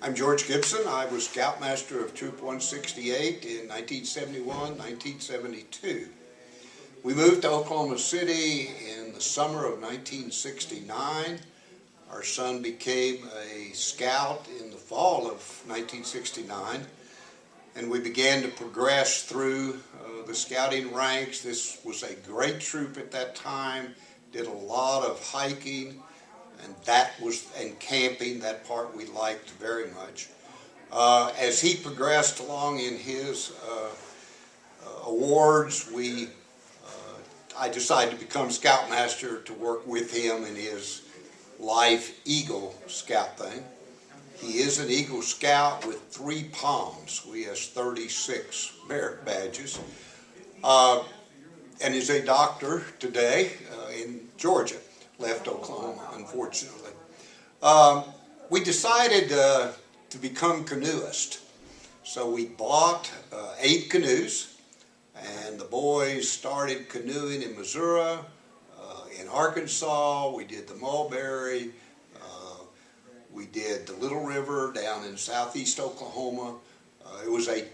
I'm George Gibson. I was Scoutmaster of Troop 168 in 1971, 1972. We moved to Oklahoma City in the summer of 1969. Our son became a scout in the fall of 1969, and we began to progress through the scouting ranks. This was a great troop at that time, did a lot of hiking, and camping. That part we liked very much. As he progressed along in his awards, I decided to become Scoutmaster to work with him in his Life Eagle Scout thing. He is an Eagle Scout with 3 palms. We has 36 merit badges, and is a doctor today in Georgia. Left Oklahoma, unfortunately. We decided to become canoeist. So we bought 8 canoes, and the boys started canoeing in Missouri, in Arkansas. We did the Mulberry. We did the Little River down in southeast Oklahoma. It was a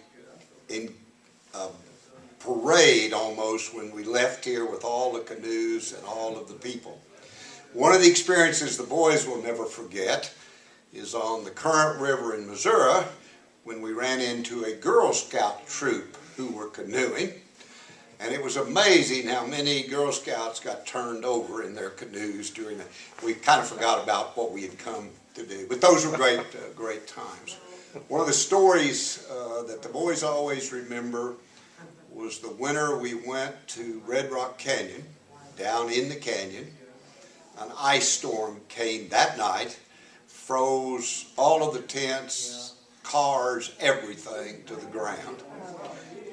parade almost when we left here with all the canoes and all of the people. One of the experiences the boys will never forget is on the Current River in Missouri when we ran into a Girl Scout troop who were canoeing. And it was amazing how many Girl Scouts got turned over in their canoes during that. We kind of forgot about what we had come to do. But those were great times. One of the stories that the boys always remember was the winter we went to Red Rock Canyon, down in the canyon. An ice storm came that night, froze all of the tents, cars, everything to the ground.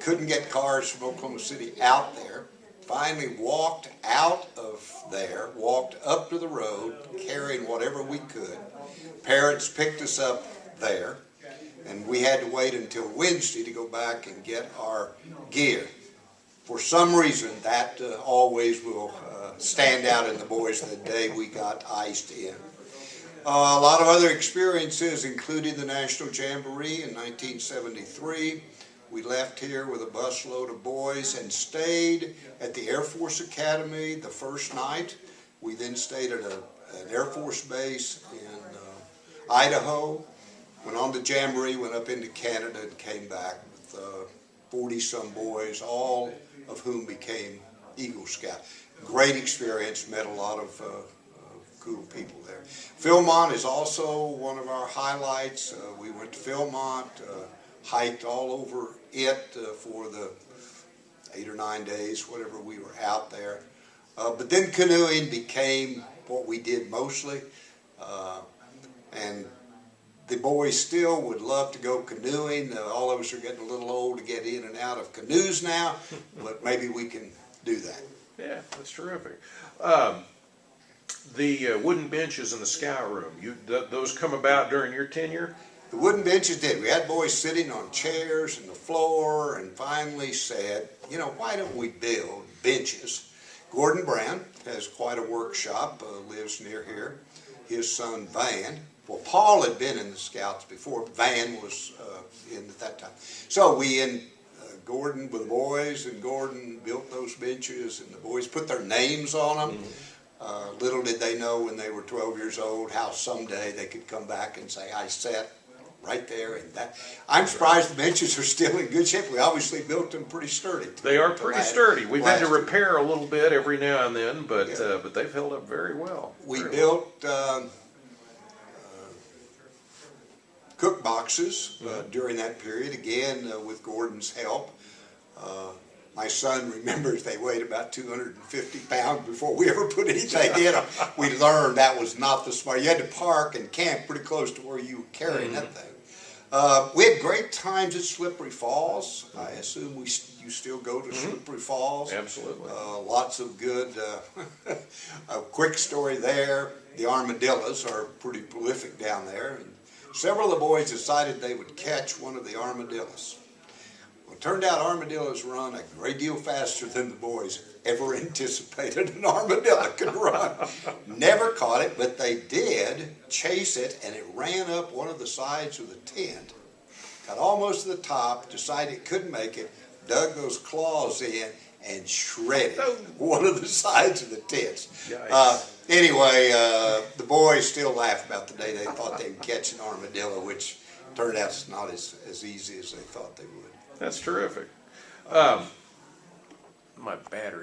Couldn't get cars from Oklahoma City out there. Finally walked out of there, walked up to the road, carrying whatever we could. Parents picked us up there, and we had to wait until Wednesday to go back and get our gear. For some reason, that always will stand out in the boys the day we got iced in. A lot of other experiences, including the National Jamboree in 1973. We left here with a busload of boys and stayed at the Air Force Academy the first night. We then stayed at an Air Force base in Idaho, went on the Jamboree, went up into Canada, and came back with 40-some boys, all of whom became Eagle Scout. Great experience, met a lot of cool people there. Philmont is also one of our highlights. We went to Philmont, hiked all over it for the 8 or 9 days, whatever we were out there. But then canoeing became what we did mostly, and the boys still would love to go canoeing. All of us are getting a little old to get in and out of canoes now, but maybe we can do that. Yeah, that's terrific. The wooden benches in the scout room, those come about during your tenure? The wooden benches did. We had boys sitting on chairs and the floor, and finally said, you know, why don't we build benches? Gordon Brown has quite a workshop, lives near here. His son Van. Well, Paul had been in the Scouts before. Van was in at that time. So Gordon with the boys, and Gordon built those benches, and the boys put their names on them. Mm-hmm. Little did they know when they were 12 years old how someday they could come back and say, I sat right there. And that. I'm surprised the benches are still in good shape. We obviously built them pretty sturdy. They are pretty sturdy. We've had to repair a little bit every now and then, but they've held up very well. We built cook boxes during that period, again with Gordon's help. My son remembers they weighed about 250 pounds before we ever put anything in them. We learned that was not the smart. You had to park and camp pretty close to where you were carrying that thing. We had great times at Slippery Falls. I assume you still go to Slippery Falls. Absolutely. Lots of good, a quick story there. The armadillos are pretty prolific down there. And several of the boys decided they would catch one of the armadillos. Well, it turned out armadillos run a great deal faster than the boys ever anticipated an armadillo could run. Never caught it, but they did chase it, and it ran up one of the sides of the tent, got almost to the top, decided it couldn't make it, dug those claws in, and shredded one of the sides of the tents. Anyway, the boys still laugh about the day they thought they'd catch an armadillo, which turned out it's not as easy as they thought they would. That's terrific. My battery